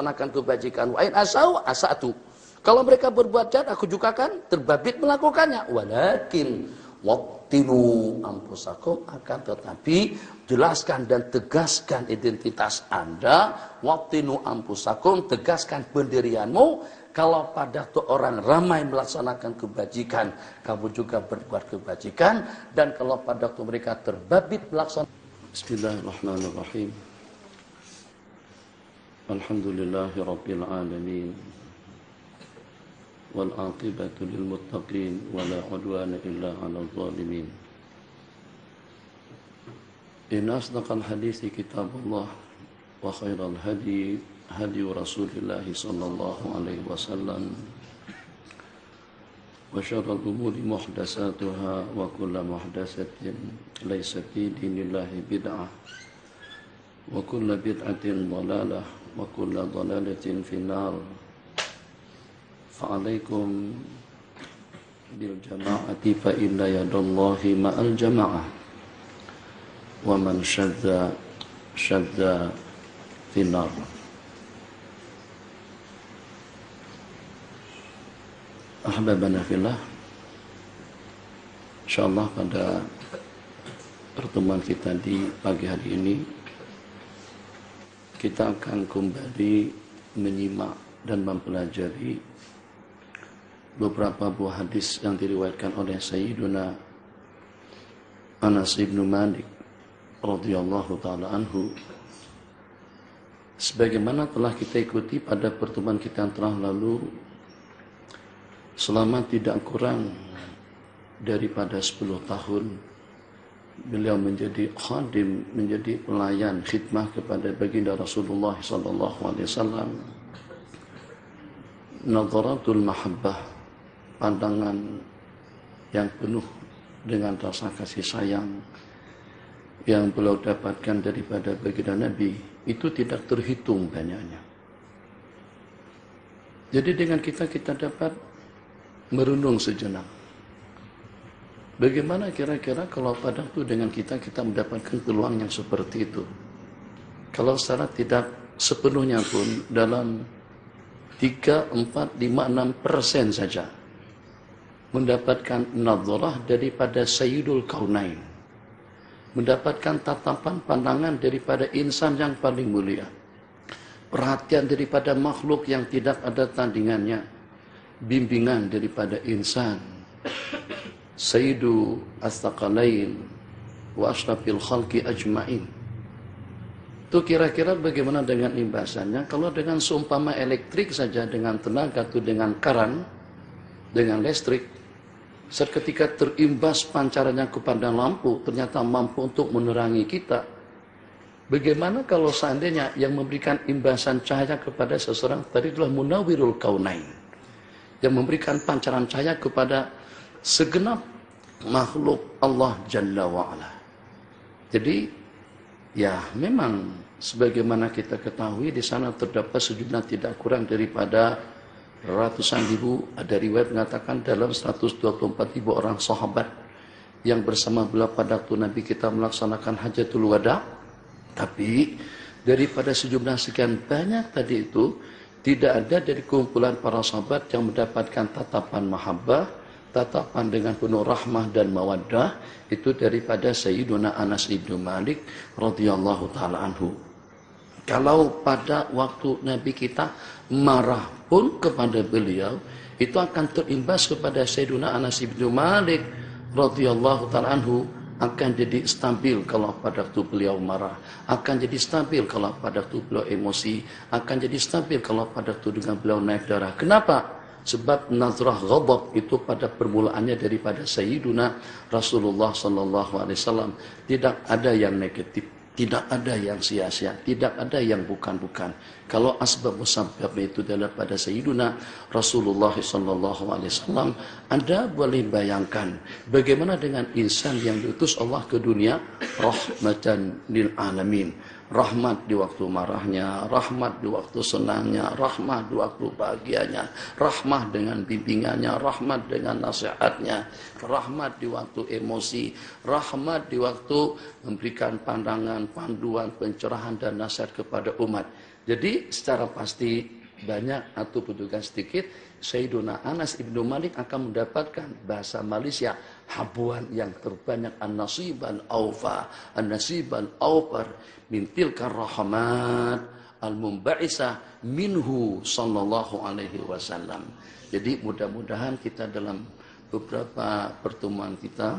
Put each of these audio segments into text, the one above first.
melaksanakan kebajikan. Wa in asau asatu. Kalau mereka berbuat jahat, aku juga akan terbabit melakukannya. Walakin waktinu ampusakum, akan tetapi jelaskan dan tegaskan identitas Anda. Waktinu ampusakum, tegaskan pendirianmu. Kalau pada tuh orang ramai melaksanakan kebajikan, kamu juga berbuat kebajikan. Dan kalau pada tuh mereka terbabit melaksanakan. Bismillahirrahmanirrahim. Alhamdulillahirabbil alamin. Wal aqibatu lil muttaqin wa la udwana illa 'alal zalimin. Inna asdaqal hadithi kitabullah wa khairal hadi hadi Rasulillah sallallahu alaihi wasallam wa syarrul umuri muhdatsatuha wa kullu muhdatsatin laysat fi dinillahi bid'ah wa kullu bid'atin dhalalah wa kullu dhalalatin finnar. Fa'alaikum bil jama'ati fa inna yadallahi ma'al jama'ah wa man syadda finnar. Ahbabana fillah, insyaallah pada pertemuan kita di pagi hari ini kita akan kembali menyimak dan mempelajari beberapa buah hadis yang diriwayatkan oleh Sayyiduna Anas bin Malik radhiyallahu taala anhu, sebagaimana telah kita ikuti pada pertemuan kita yang telah lalu. Selama tidak kurang daripada 10 tahun beliau menjadi khadim, menjadi pelayan khidmah kepada baginda Rasulullah sallallahu alaihi wasallam. Nadharatul mahabbah, pandangan yang penuh dengan rasa kasih sayang yang beliau dapatkan daripada baginda Nabi itu tidak terhitung banyaknya. Jadi dengan kita dapat merenung sejenak. Bagaimana kira-kira kalau pada itu dengan kita mendapatkan peluang yang seperti itu? Kalau secara tidak sepenuhnya pun dalam 3, 4, 5, 6% saja mendapatkan nadharah daripada Sayyidul Kaunain, mendapatkan tatapan pandangan daripada insan yang paling mulia, perhatian daripada makhluk yang tidak ada tandingannya, bimbingan daripada insan Sayyidu As-Thaqalain wa Ashrafil Khalqi Ajma'in. Itu kira-kira bagaimana dengan imbasannya? Kalau dengan seumpama elektrik saja, dengan tenaga itu, dengan karan, dengan listrik, seketika terimbas pancarannya kepada lampu, ternyata mampu untuk menerangi kita. Bagaimana kalau seandainya yang memberikan imbasan cahaya kepada seseorang tadi adalah Munawwirul Kaunain, yang memberikan pancaran cahaya kepada segenap makhluk Allah Jalla wa'ala. Jadi ya memang sebagaimana kita ketahui di sana terdapat sejumlah tidak kurang daripada ratusan ribu, ada riwayat mengatakan dalam 124.000 orang sahabat yang bersama beliau pada waktu Nabi kita melaksanakan Hajatul Wada. Tapi daripada sejumlah sekian banyak tadi itu, tidak ada dari kumpulan para sahabat yang mendapatkan tatapan mahabbah, tatapan dengan penuh rahmah dan mawaddah itu daripada Sayyiduna Anas bin Malik radhiyallahu taala anhu. Kalau pada waktu Nabi kita marah pun kepada beliau, itu akan terimbas kepada Sayyiduna Anas bin Malik radhiyallahu taala anhu, akan jadi stabil kalau pada waktu beliau marah, akan jadi stabil kalau pada waktu beliau emosi, akan jadi stabil kalau pada waktu dengan beliau naik darah. Kenapa? Sebab nazrah ghadab itu pada permulaannya daripada Sayyiduna Rasulullah sallallahu alaihi wasallam. Tidak ada yang negatif, tidak ada yang sia-sia, tidak ada yang bukan-bukan. Kalau asbab musabab itu daripada Sayyiduna Rasulullah sallallahu alaihi wasallam, Anda boleh bayangkan bagaimana dengan insan yang diutus Allah ke dunia rahmatan lil alamin. Rahmat di waktu marahnya, rahmat di waktu senangnya, rahmat di waktu bahagianya, rahmat dengan bimbingannya, rahmat dengan nasihatnya, rahmat di waktu emosi, rahmat di waktu memberikan pandangan, panduan, pencerahan dan nasihat kepada umat. Jadi secara pasti banyak ataupun juga sedikit Sayyiduna Anas ibnu Malik akan mendapatkan bahasa Malaysia habuan yang terbanyak an-nasiban awfa, an-nasiban awfar min tilkar rahmat al-mumba'isah minhu sallallahu alaihi wasallam. Jadi mudah-mudahan kita dalam beberapa pertemuan kita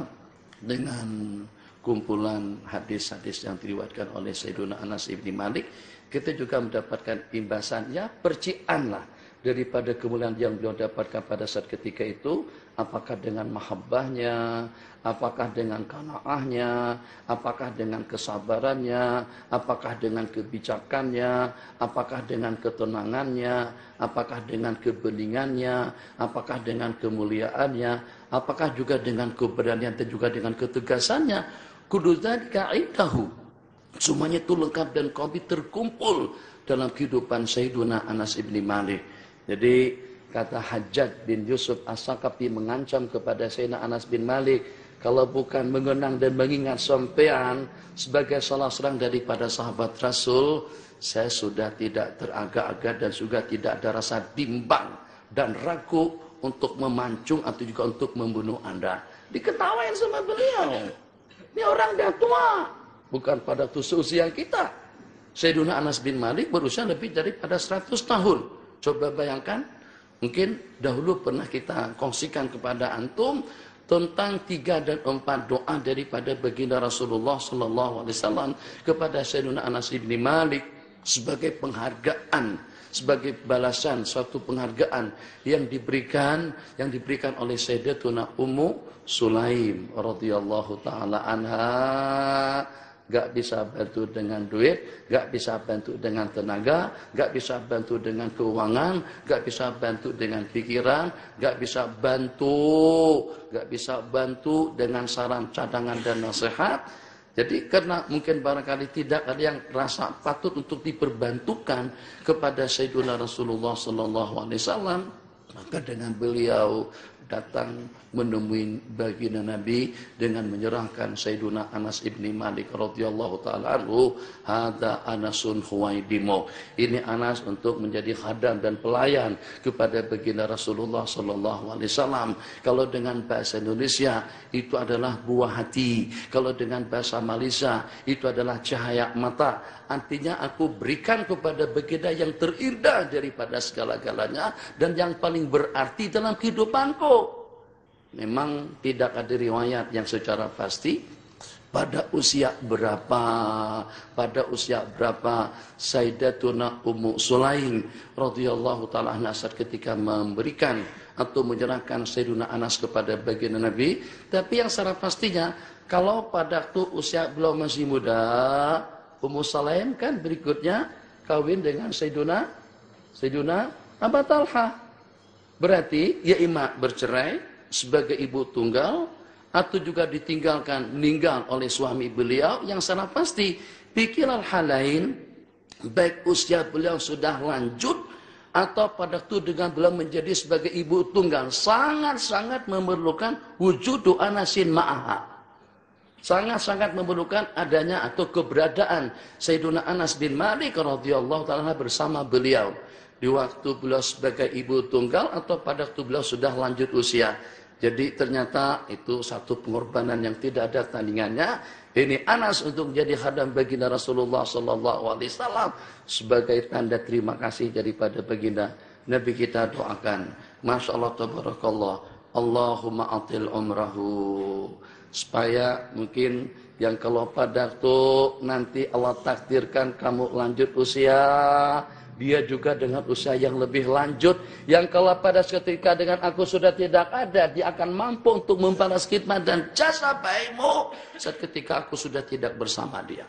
dengan kumpulan hadis-hadis yang diriwayatkan oleh Sayyiduna Anas ibnu Malik, kita juga mendapatkan imbasan, ya percikan lah daripada kemuliaan yang beliau dapatkan pada saat ketika itu, apakah dengan mahabbahnya, apakah dengan qanaahnya, apakah dengan kesabarannya, apakah dengan kebijakannya, apakah dengan ketenangannya, apakah dengan kebeningannya, apakah dengan kemuliaannya, apakah juga dengan keberanian dan juga dengan ketegasannya. Kudu dzalika indahu. Semuanya itu lengkap dan komplit terkumpul dalam kehidupan Sayyiduna Anas ibni Malik. Jadi kata Hajjaj bin Yusuf As-Saqafi mengancam kepada Sayyidina Anas bin Malik, kalau bukan mengenang dan mengingat sampean sebagai salah seorang daripada sahabat Rasul, saya sudah tidak teragak-agak dan juga tidak ada rasa bimbang dan ragu untuk memancung atau juga untuk membunuh Anda. Diketawain sama beliau. Ini orang dah tua, bukan pada usia kita. Sayyidina Anas bin Malik berusia lebih daripada 100 tahun. Coba bayangkan, mungkin dahulu pernah kita kongsikan kepada antum tentang 3 dan 4 doa daripada baginda Rasulullah sallallahu alaihi wasallam kepada Sayyidina Anas bin Malik sebagai penghargaan, sebagai balasan suatu penghargaan yang diberikan oleh Sayyidatuna Ummu Sulaim radhiyallahu taala anha. Gak bisa bantu dengan duit, gak bisa bantu dengan tenaga, gak bisa bantu dengan keuangan, gak bisa bantu dengan pikiran, gak bisa bantu dengan saran, cadangan dan nasihat. Jadi karena mungkin barangkali tidak ada yang rasa patut untuk diperbantukan kepada Sayyidina Rasulullah sallallahu alaihi wasallam, maka dengan beliau datang menemui baginda Nabi dengan menyerahkan Sayyiduna Anas ibni Malik radhiyallahu taala anhu, hada Anasun Huwaidimo. Ini Anas untuk menjadi khadam dan pelayan kepada baginda Rasulullah sallallahu alaihi wasallam. Kalau dengan bahasa Indonesia itu adalah buah hati, kalau dengan bahasa Malaysia itu adalah cahaya mata. Artinya aku berikan kepada baginda yang terindah daripada segala-galanya dan yang paling berarti dalam kehidupanku. Memang tidak ada riwayat yang secara pasti pada usia berapa Sayyidatuna Ummu Sulaim radhiyallahu taala anha ketika memberikan atau menyerahkan Sayyidina Anas kepada baginda Nabi. Tapi yang secara pastinya kalau pada waktu usia beliau masih muda, Ummu Sulaim kan berikutnya kawin dengan Sayyiduna Abu Talha. Berarti ya imma bercerai sebagai ibu tunggal atau juga meninggal oleh suami beliau yang secara pasti pikirlah hal lain, baik usia beliau sudah lanjut atau pada waktu dengan beliau menjadi sebagai ibu tunggal sangat-sangat memerlukan wujudu anasin ma'aha. Sangat-sangat memerlukan adanya atau keberadaan Sayyiduna Anas bin Malik radhiyallahu taala bersama beliau di waktu beliau sebagai ibu tunggal atau pada waktu beliau sudah lanjut usia. Jadi ternyata itu satu pengorbanan yang tidak ada tandingannya. Ini Anas untuk menjadi khadam baginda Rasulullah sallallahu alaihi wasallam sebagai tanda terima kasih daripada baginda Nabi. Kita doakan, Masya Allah tabarakallah, Allahumma atil umrahu, supaya mungkin yang kalau pada waktu nanti Allah takdirkan kamu lanjut usia, dia juga dengan usia yang lebih lanjut, yang kalau pada ketika dengan aku sudah tidak ada, dia akan mampu untuk membalas khidmat dan jasa baikmu saat ketika aku sudah tidak bersama dia.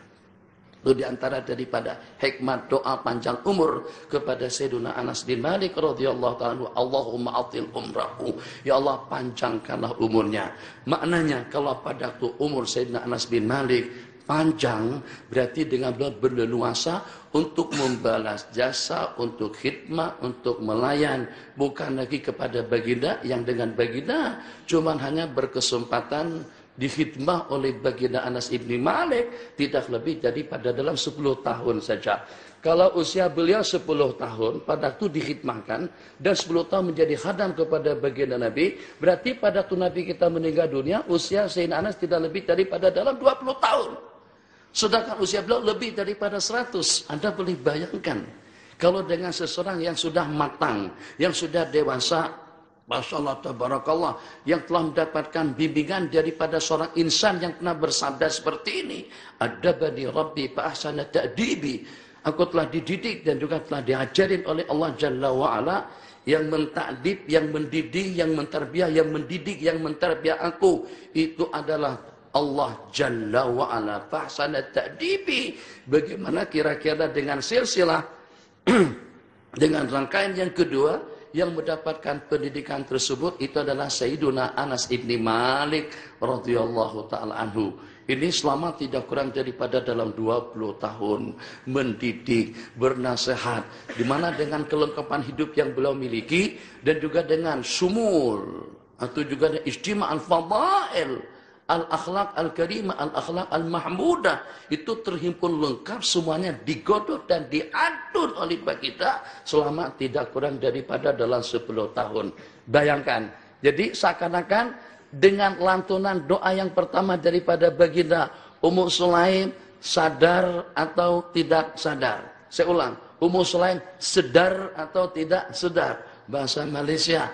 Itu diantara daripada hikmat doa panjang umur kepada Sayyiduna Anas bin Malik radhiyallahu ta'ala, Allahumma atil umrahu, ya Allah panjangkanlah umurnya. Maknanya kalau pada waktu umur Sayyidina Anas bin Malik panjang, berarti dengan beliau berleluasa untuk membalas jasa, untuk khidmat, untuk melayan, bukan lagi kepada baginda yang dengan baginda cuman hanya berkesempatan dikhidmah oleh baginda Anas ibni Malik tidak lebih daripada dalam 10 tahun saja. Kalau usia beliau 10 tahun, pada itu dikhidmahkan, dan 10 tahun menjadi khadam kepada baginda Nabi, berarti pada itu Nabi kita meninggal dunia, usia Sayyidina Anas tidak lebih daripada dalam 20 tahun. Sedangkan usia beliau lebih daripada 100. Anda boleh bayangkan, kalau dengan seseorang yang sudah matang, yang sudah dewasa, Masya Allah, tabarakallah, yang telah mendapatkan bimbingan daripada seorang insan yang pernah bersabda seperti ini, adabani Rabbi fa ahsana ta'dibi. Aku telah dididik dan juga telah diajarin oleh Allah Jalla wa'ala yang mentakdib, yang mendidik, yang menterbiah, yang mendidik, yang menterbiah aku. Itu adalah Allah Jalla wa'ala. Fahsana ta'dibi. Bagaimana kira-kira dengan silsilah, dengan rangkaian yang kedua, yang mendapatkan pendidikan tersebut, itu adalah Sayyiduna Anas ibni Malik radhiyallahu ta'ala anhu. Ini selama tidak kurang daripada dalam 20 tahun mendidik, bernasihat, di mana dengan kelengkapan hidup yang beliau miliki dan juga dengan sumul atau juga ijtima' al-fadail, al-akhlaq al-karimah, al-akhlaq al-mahmudah, itu terhimpun lengkap semuanya, digodok dan diatur oleh kita selama tidak kurang daripada dalam 10 tahun. Bayangkan, jadi seakan-akan dengan lantunan doa yang pertama daripada baginda Ummu Sulaim, sadar atau tidak sadar. Saya ulang, Ummu Sulaim sedar atau tidak sedar. Bahasa Malaysia.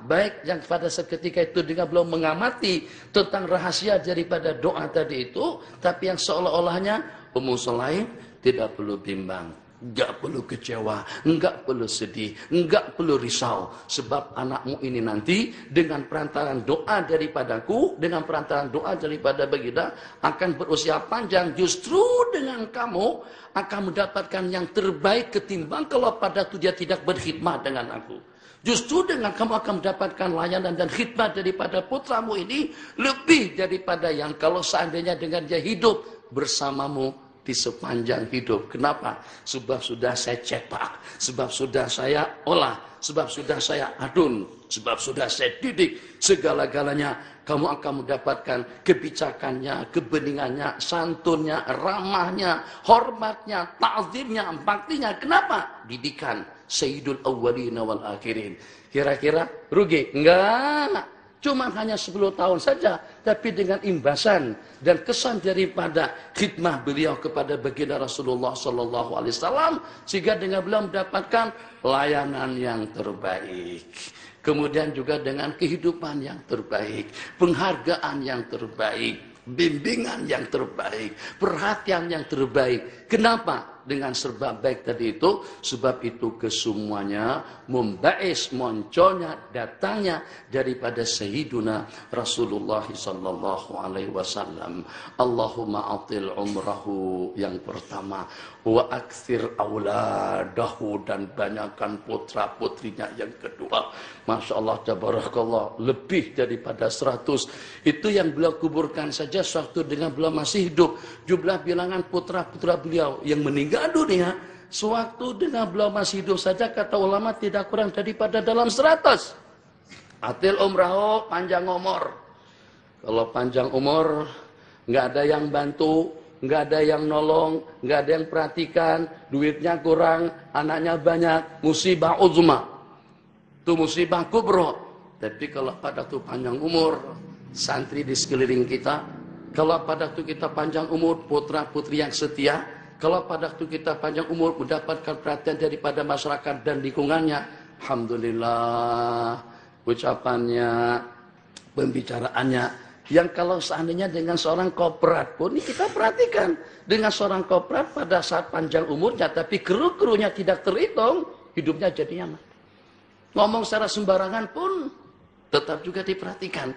Baik yang pada seketika itu dengan belum mengamati tentang rahasia daripada doa tadi itu, tapi yang seolah-olahnya Ummu Sulaim tidak perlu bimbang. Enggak perlu kecewa, enggak perlu sedih, enggak perlu risau. Sebab anakmu ini nanti dengan perantaran doa daripadaku, dengan perantaran doa daripada baginda akan berusia panjang. Justru dengan kamu akan mendapatkan yang terbaik ketimbang kalau pada itu dia tidak berkhidmat dengan aku. Justru dengan kamu akan mendapatkan layanan dan khidmat daripada putramu ini lebih daripada yang kalau seandainya dengan dia hidup bersamamu di sepanjang hidup. Kenapa? Sebab sudah saya cetak, sebab sudah saya olah, sebab sudah saya adun, sebab sudah saya didik. Segala-galanya kamu akan mendapatkan kebijakannya, kebeningannya, santunnya, ramahnya, hormatnya, ta'zimnya, baktinya. Kenapa? Didikan Sayyidul Awwalina wal Akhirin. Kira-kira rugi? Enggak. Cuma hanya 10 tahun saja, tapi dengan imbasan dan kesan daripada khidmah beliau kepada baginda Rasulullah sallallahu alaihi wasallam, sehingga dengan beliau mendapatkan layanan yang terbaik. Kemudian juga dengan kehidupan yang terbaik, penghargaan yang terbaik, bimbingan yang terbaik, perhatian yang terbaik. Kenapa? Dengan serba baik tadi itu, sebab itu kesemuanya membais munculnya, datangnya daripada Sayyiduna Rasulullah sallallahu alaihi wasallam. Allahumma atil umrahu yang pertama, wa aktsir auladahu, dan banyakkan putra putrinya yang kedua. Masya Allah, tabarakallah, lebih daripada 100. Itu yang beliau kuburkan saja sewaktu dengan beliau masih hidup. Jumlah bilangan putra-putra beliau yang meninggal dunia sewaktu dengan beliau masih hidup saja, kata ulama tidak kurang daripada dalam 100. Atil umrahu, panjang umur. Kalau panjang umur, nggak ada yang bantu, nggak ada yang nolong, nggak ada yang perhatikan, duitnya kurang, anaknya banyak, musibah uzma. Itu musibah kubro. Tapi kalau pada itu panjang umur, santri di sekeliling kita, kalau pada itu kita panjang umur, putra putri yang setia, kalau pada itu kita panjang umur, mendapatkan perhatian daripada masyarakat dan lingkungannya, alhamdulillah, ucapannya, pembicaraannya, yang kalau seandainya dengan seorang koprat pun, ini kita perhatikan, dengan seorang koprat pada saat panjang umurnya, tapi kru-krunya tidak terhitung, hidupnya jadi nyaman. Ngomong secara sembarangan pun tetap juga diperhatikan.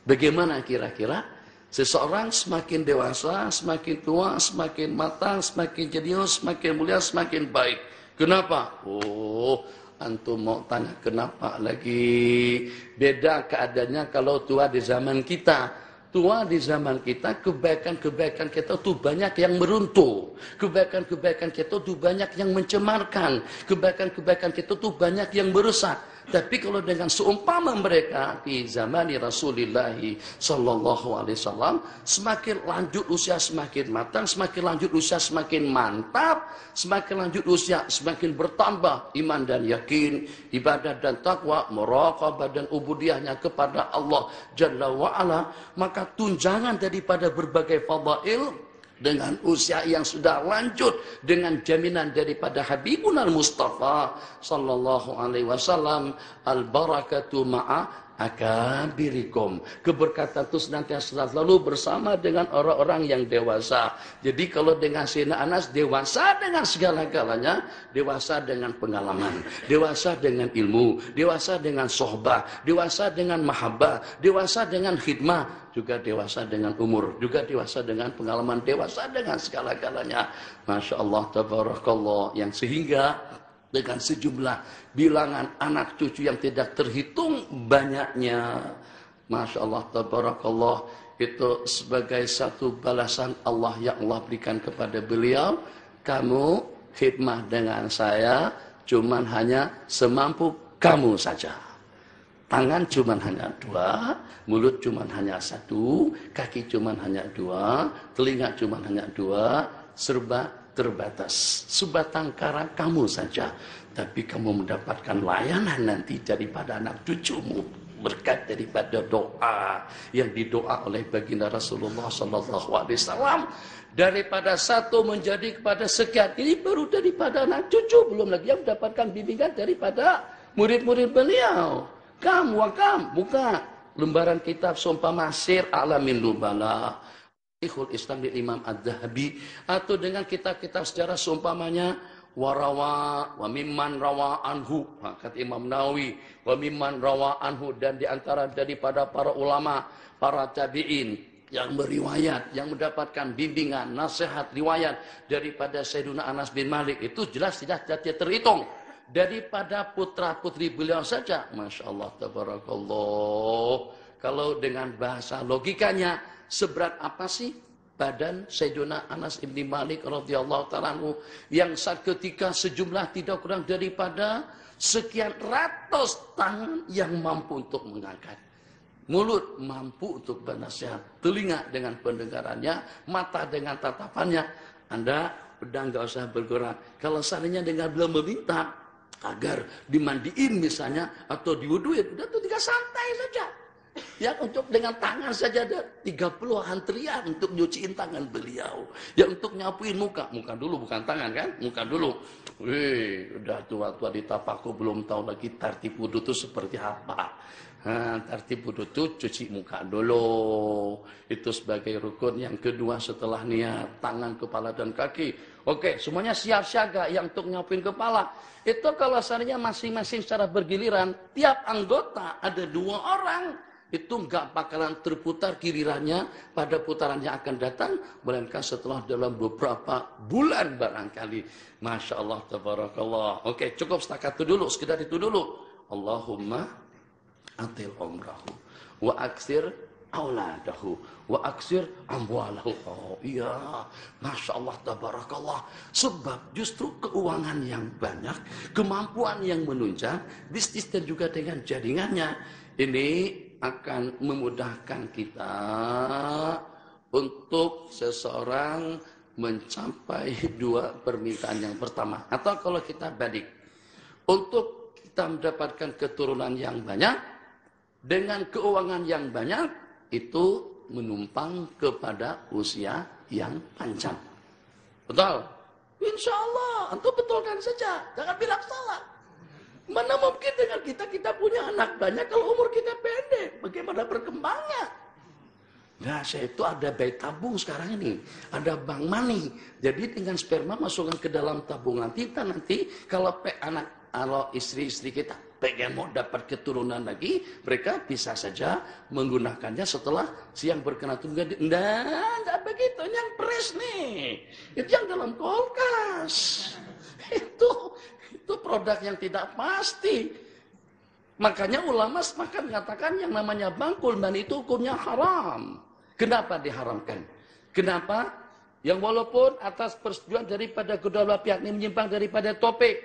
Bagaimana kira-kira seseorang semakin dewasa, semakin tua, semakin matang, semakin jenius, semakin mulia, semakin baik. Kenapa? Oh, antum mau tanya kenapa lagi? Beda keadaannya kalau tua di zaman kita. tua di zaman kita, kebaikan-kebaikan kita tuh banyak yang meruntuh. Kebaikan-kebaikan kita tuh banyak yang mencemarkan. Kebaikan-kebaikan kita tuh banyak yang merusak. Tapi kalau dengan seumpama mereka di zaman Rasulullah sallallahu alaihi wasallam, semakin lanjut usia semakin matang, semakin lanjut usia semakin mantap, semakin lanjut usia semakin bertambah iman dan yakin, ibadah dan takwa, muraqabah dan ubudiyahnya kepada Allah Jalla wa Ala, maka tunjangan daripada berbagai fadail dengan usia yang sudah lanjut, dengan jaminan daripada Habibuna Mustafa sallallahu alaihi wasallam, al barakatu ma'a akabirikum. Keberkatan itu senantiasa selalu bersama dengan orang-orang yang dewasa. Jadi kalau dengan Sayyidina Anas, dewasa dengan segala-galanya, dewasa dengan pengalaman, dewasa dengan ilmu, dewasa dengan sohbah, dewasa dengan mahabbah, dewasa dengan khidmah, juga dewasa dengan umur, juga dewasa dengan pengalaman, dewasa dengan segala-galanya. Masya Allah, tabarakallah, yang sehingga dengan sejumlah bilangan anak cucu yang tidak terhitung banyaknya, Masya Allah, tabarakallah, itu sebagai satu balasan Allah yang Allah berikan kepada beliau. Kamu khidmah dengan saya cuman hanya semampu kamu saja. Tangan cuman hanya dua, mulut cuman hanya satu, kaki cuman hanya dua, telinga cuman hanya dua, serba terbatas. Sebatang kara kamu saja, tapi kamu mendapatkan layanan nanti daripada anak cucumu, berkat daripada doa yang didoa oleh baginda Rasulullah sallallahu alaihi wasallam. Daripada satu menjadi kepada sekian, ini baru daripada anak cucu, belum lagi yang mendapatkan bimbingan daripada murid-murid beliau. Kamu buka lembaran kitab Sumpah Sir Alamin Nubala, Syekhul Islam di Imam Adz-Dzahabi, atau dengan kitab-kitab sejarah seumpamanya warawa wa mimman rawa anhu, kata Imam Nawawi, wa mimman rawa anhu, dan diantara daripada para ulama, para tabi'in yang meriwayat, yang mendapatkan bimbingan, nasihat, riwayat daripada Sayyidina Anas bin Malik, itu jelas tidak terhitung. Daripada putra-putri beliau saja, Masya Allah, tabarakallah. Kalau dengan bahasa logikanya, seberat apa sih badan Sayyidina Anas bin Malik radhiyallahu ta'ala anhu, yang saat ketika sejumlah tidak kurang daripada sekian ratus tangan yang mampu untuk mengangkat, mulut mampu untuk bernasihat, telinga dengan pendengarannya, mata dengan tatapannya. Anda udah nggak usah bergerak. Kalau seandainya dengan beliau meminta agar dimandiin misalnya, atau diwuduin, udah tuh tinggal santai saja. Ya, untuk dengan tangan saja ada 30 antrian untuk nyuciin tangan beliau. Ya, untuk nyapuin muka dulu, bukan tangan kan, muka dulu. Udah tua-tua di tapaku belum tahu lagi tertib wudu itu seperti apa. Tertib wudu itu cuci muka dulu. Itu sebagai rukun yang kedua setelah niat, tangan, kepala dan kaki. Oke, semuanya siap siaga yang untuk nyapuin kepala. Itu kalau seandainya masing-masing secara bergiliran, tiap anggota ada 2 orang. Itu nggak bakalan terputar gilirannya pada putaran yang akan datang, melainkan setelah dalam beberapa bulan barangkali. Masya Allah, tabarakallah. Oke, cukup setakat itu dulu, sekedar itu dulu. Allahumma atil umrahu wa aksir auladahu wa aksir amwalahu. Oh iya, Masya Allah, tabarakallah. Sebab justru keuangan yang banyak, kemampuan yang menunjang, bisnis dan juga dengan jaringannya, ini akan memudahkan kita untuk seseorang mencapai 2 permintaan yang pertama. Atau kalau kita balik, untuk kita mendapatkan keturunan yang banyak dengan keuangan yang banyak, itu menumpang kepada usia yang panjang. Betul? Insya Allah, antum betulkan saja, jangan bilang salah. Mana mungkin dengan kita punya anak banyak kalau umur kita pendek? Bagaimana berkembangnya? Nah, saya itu ada bayi tabung sekarang ini, ada bank money. Jadi dengan sperma masukkan ke dalam tabungan kita, nanti kalau istri-istri kita pengen mau dapat keturunan lagi, mereka bisa saja menggunakannya setelah siang berkenan tunggal. Enggak begitu, yang fresh nih. Itu yang dalam kulkas. Itu produk yang tidak pasti. Makanya ulama sepakat mengatakan yang namanya bangkul dan itu hukumnya haram. Kenapa diharamkan? Kenapa? Yang walaupun atas persetujuan daripada kedua belah pihak ini menyimpang daripada topik,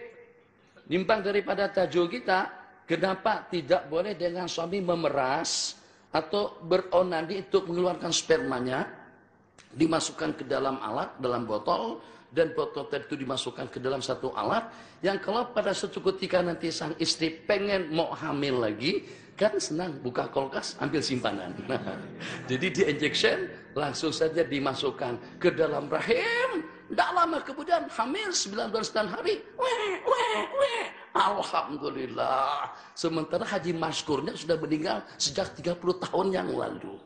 menyimpang daripada tajuk kita, kenapa tidak boleh dengan suami memeras atau beronani untuk mengeluarkan spermanya, dimasukkan ke dalam alat, dalam botol, dan botol itu dimasukkan ke dalam satu alat, yang kalau pada suatu ketika nanti sang istri pengen mau hamil lagi, kan senang buka kulkas, ambil simpanan. Jadi di injection, langsung saja dimasukkan ke dalam rahim, tidak lama kemudian hamil 19 hari. Alhamdulillah. Sementara Haji Maskurnya sudah meninggal sejak 30 tahun yang lalu.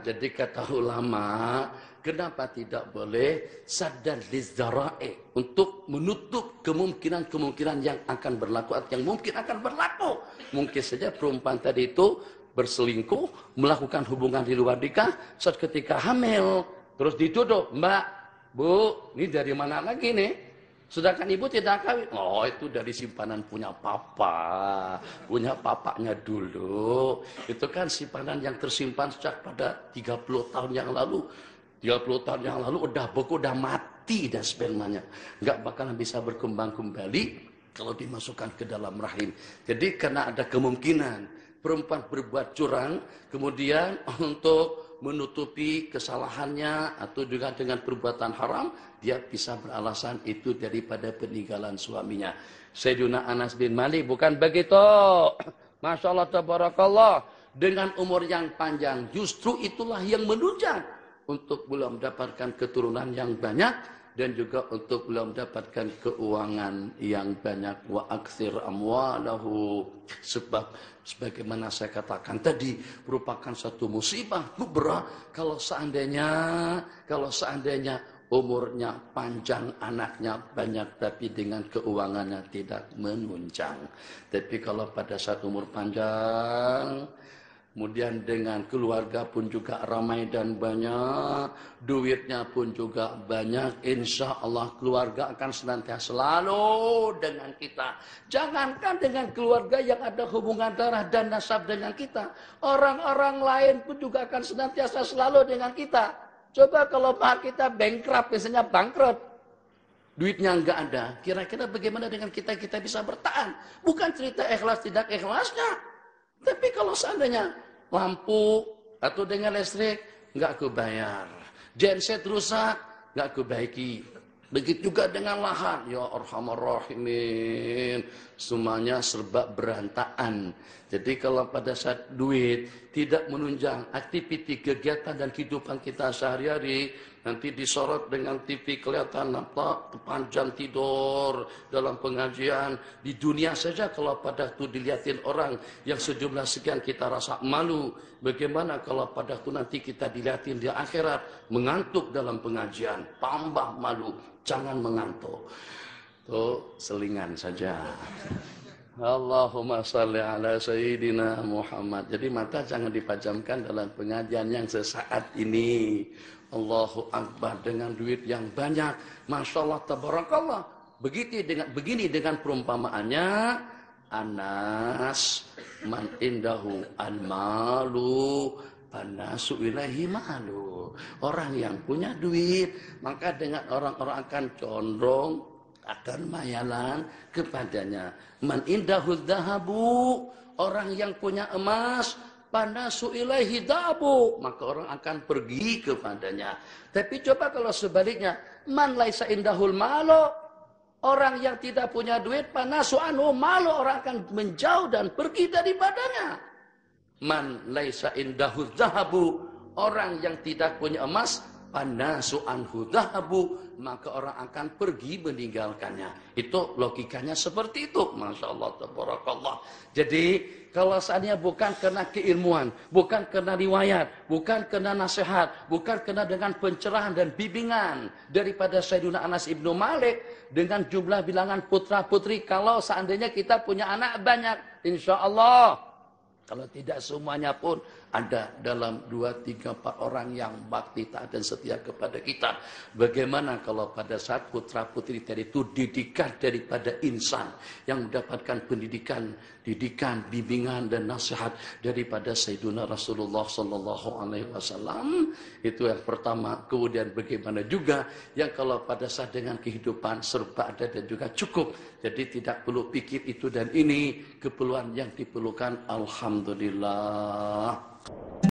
Jadi kata ulama, kenapa tidak boleh sadar lizzara'i, untuk menutup kemungkinan-kemungkinan yang akan berlaku atau yang mungkin akan berlaku. Mungkin saja perempuan tadi itu berselingkuh, melakukan hubungan di luar nikah, saat ketika hamil, terus dituduh, Mbak, Bu, ini dari mana lagi nih? Sedangkan ibu tidak kawin. Oh, itu dari simpanan punya papa. Punya papanya dulu. Itu kan simpanan yang tersimpan sejak pada 30 tahun yang lalu. 30 tahun yang lalu udah beku, udah mati dan spermanya. Nggak bakalan bisa berkembang kembali kalau dimasukkan ke dalam rahim. Jadi karena ada kemungkinan perempuan berbuat curang, kemudian untuk menutupi kesalahannya atau juga dengan perbuatan haram, dia bisa beralasan itu daripada peninggalan suaminya. Sayyidina Anas bin Malik bukan begitu. Masya Allah, tabarakallah. Dengan umur yang panjang, justru itulah yang menunjang untuk belum mendapatkan keturunan yang banyak dan juga untuk belum mendapatkan keuangan yang banyak. Wa aktsir amwalahu, sebab sebagaimana saya katakan tadi merupakan satu musibah kubra kalau seandainya umurnya panjang, anaknya banyak, tapi dengan keuangannya tidak menunjang. Tapi kalau pada saat umur panjang, kemudian dengan keluarga pun juga ramai dan banyak, duitnya pun juga banyak, insya Allah keluarga akan senantiasa selalu dengan kita. Jangankan dengan keluarga yang ada hubungan darah dan nasab dengan kita, orang-orang lain pun juga akan senantiasa selalu dengan kita. Coba kalau kita bankrupt, misalnya bangkrut, duitnya nggak ada, kira-kira bagaimana dengan kita bisa bertahan? Bukan cerita ikhlas tidak ikhlasnya, tapi kalau seandainya lampu atau dengan listrik nggak kebayar, genset rusak nggak kebaiki, begitu juga dengan lahan, ya arhamar rahimin, semuanya serba berantakan. Jadi kalau pada saat duit tidak menunjang aktiviti kegiatan dan kehidupan kita sehari-hari, nanti disorot dengan TV kelihatan apa panjang tidur dalam pengajian. Di dunia saja kalau pada itu dilihatin orang yang sejumlah sekian kita rasa malu, bagaimana kalau pada itu nanti kita dilihatin di akhirat mengantuk dalam pengajian, tambah malu. Jangan mengantuk. Tuh selingan saja. Allahumma salli ala sayyidina Muhammad. Jadi mata jangan dipajamkan dalam pengajian yang sesaat ini. Allahu Akbar, dengan duit yang banyak, Masya Allah, tabarakallah. Begini dengan perumpamaannya, Anas man indahu al-malu panasu ilahi malu. Orang yang punya duit, maka dengan orang-orang akan condong, akan mayalan kepadanya. Man indahu dhahabu, orang yang punya emas, panasu ilaihi dhahabu, maka orang akan pergi kepadanya. Tapi coba kalau sebaliknya, man laisa indahul malu, orang yang tidak punya duit, panasu anhu malu, orang akan menjauh dan pergi daripadanya. Man laisa indahu dhahabu, orang yang tidak punya emas, panasu anhu dhahabu, maka orang akan pergi meninggalkannya. Itu logikanya seperti itu. Masya Allah, tabarakallah. Jadi kalau seandainya bukan karena keilmuan, bukan karena riwayat, bukan karena nasihat, bukan karena dengan pencerahan dan bimbingan daripada Sayyidina Anas ibnu Malik dengan jumlah bilangan putra putri, kalau seandainya kita punya anak banyak, insya Allah, kalau tidak semuanya pun ada dalam 2, 3, 4 orang yang bakti, taat dan setia kepada kita. Bagaimana kalau pada saat putra-putri tadi itu didikan daripada insan yang mendapatkan pendidikan, bimbingan dan nasihat daripada Sayyiduna Rasulullah sallallahu alaihi wasallam. Itu yang pertama. Kemudian bagaimana juga yang kalau pada saat dengan kehidupan serba ada dan juga cukup. Jadi tidak perlu pikir itu dan ini, keperluan yang diperlukan alhamdulillah.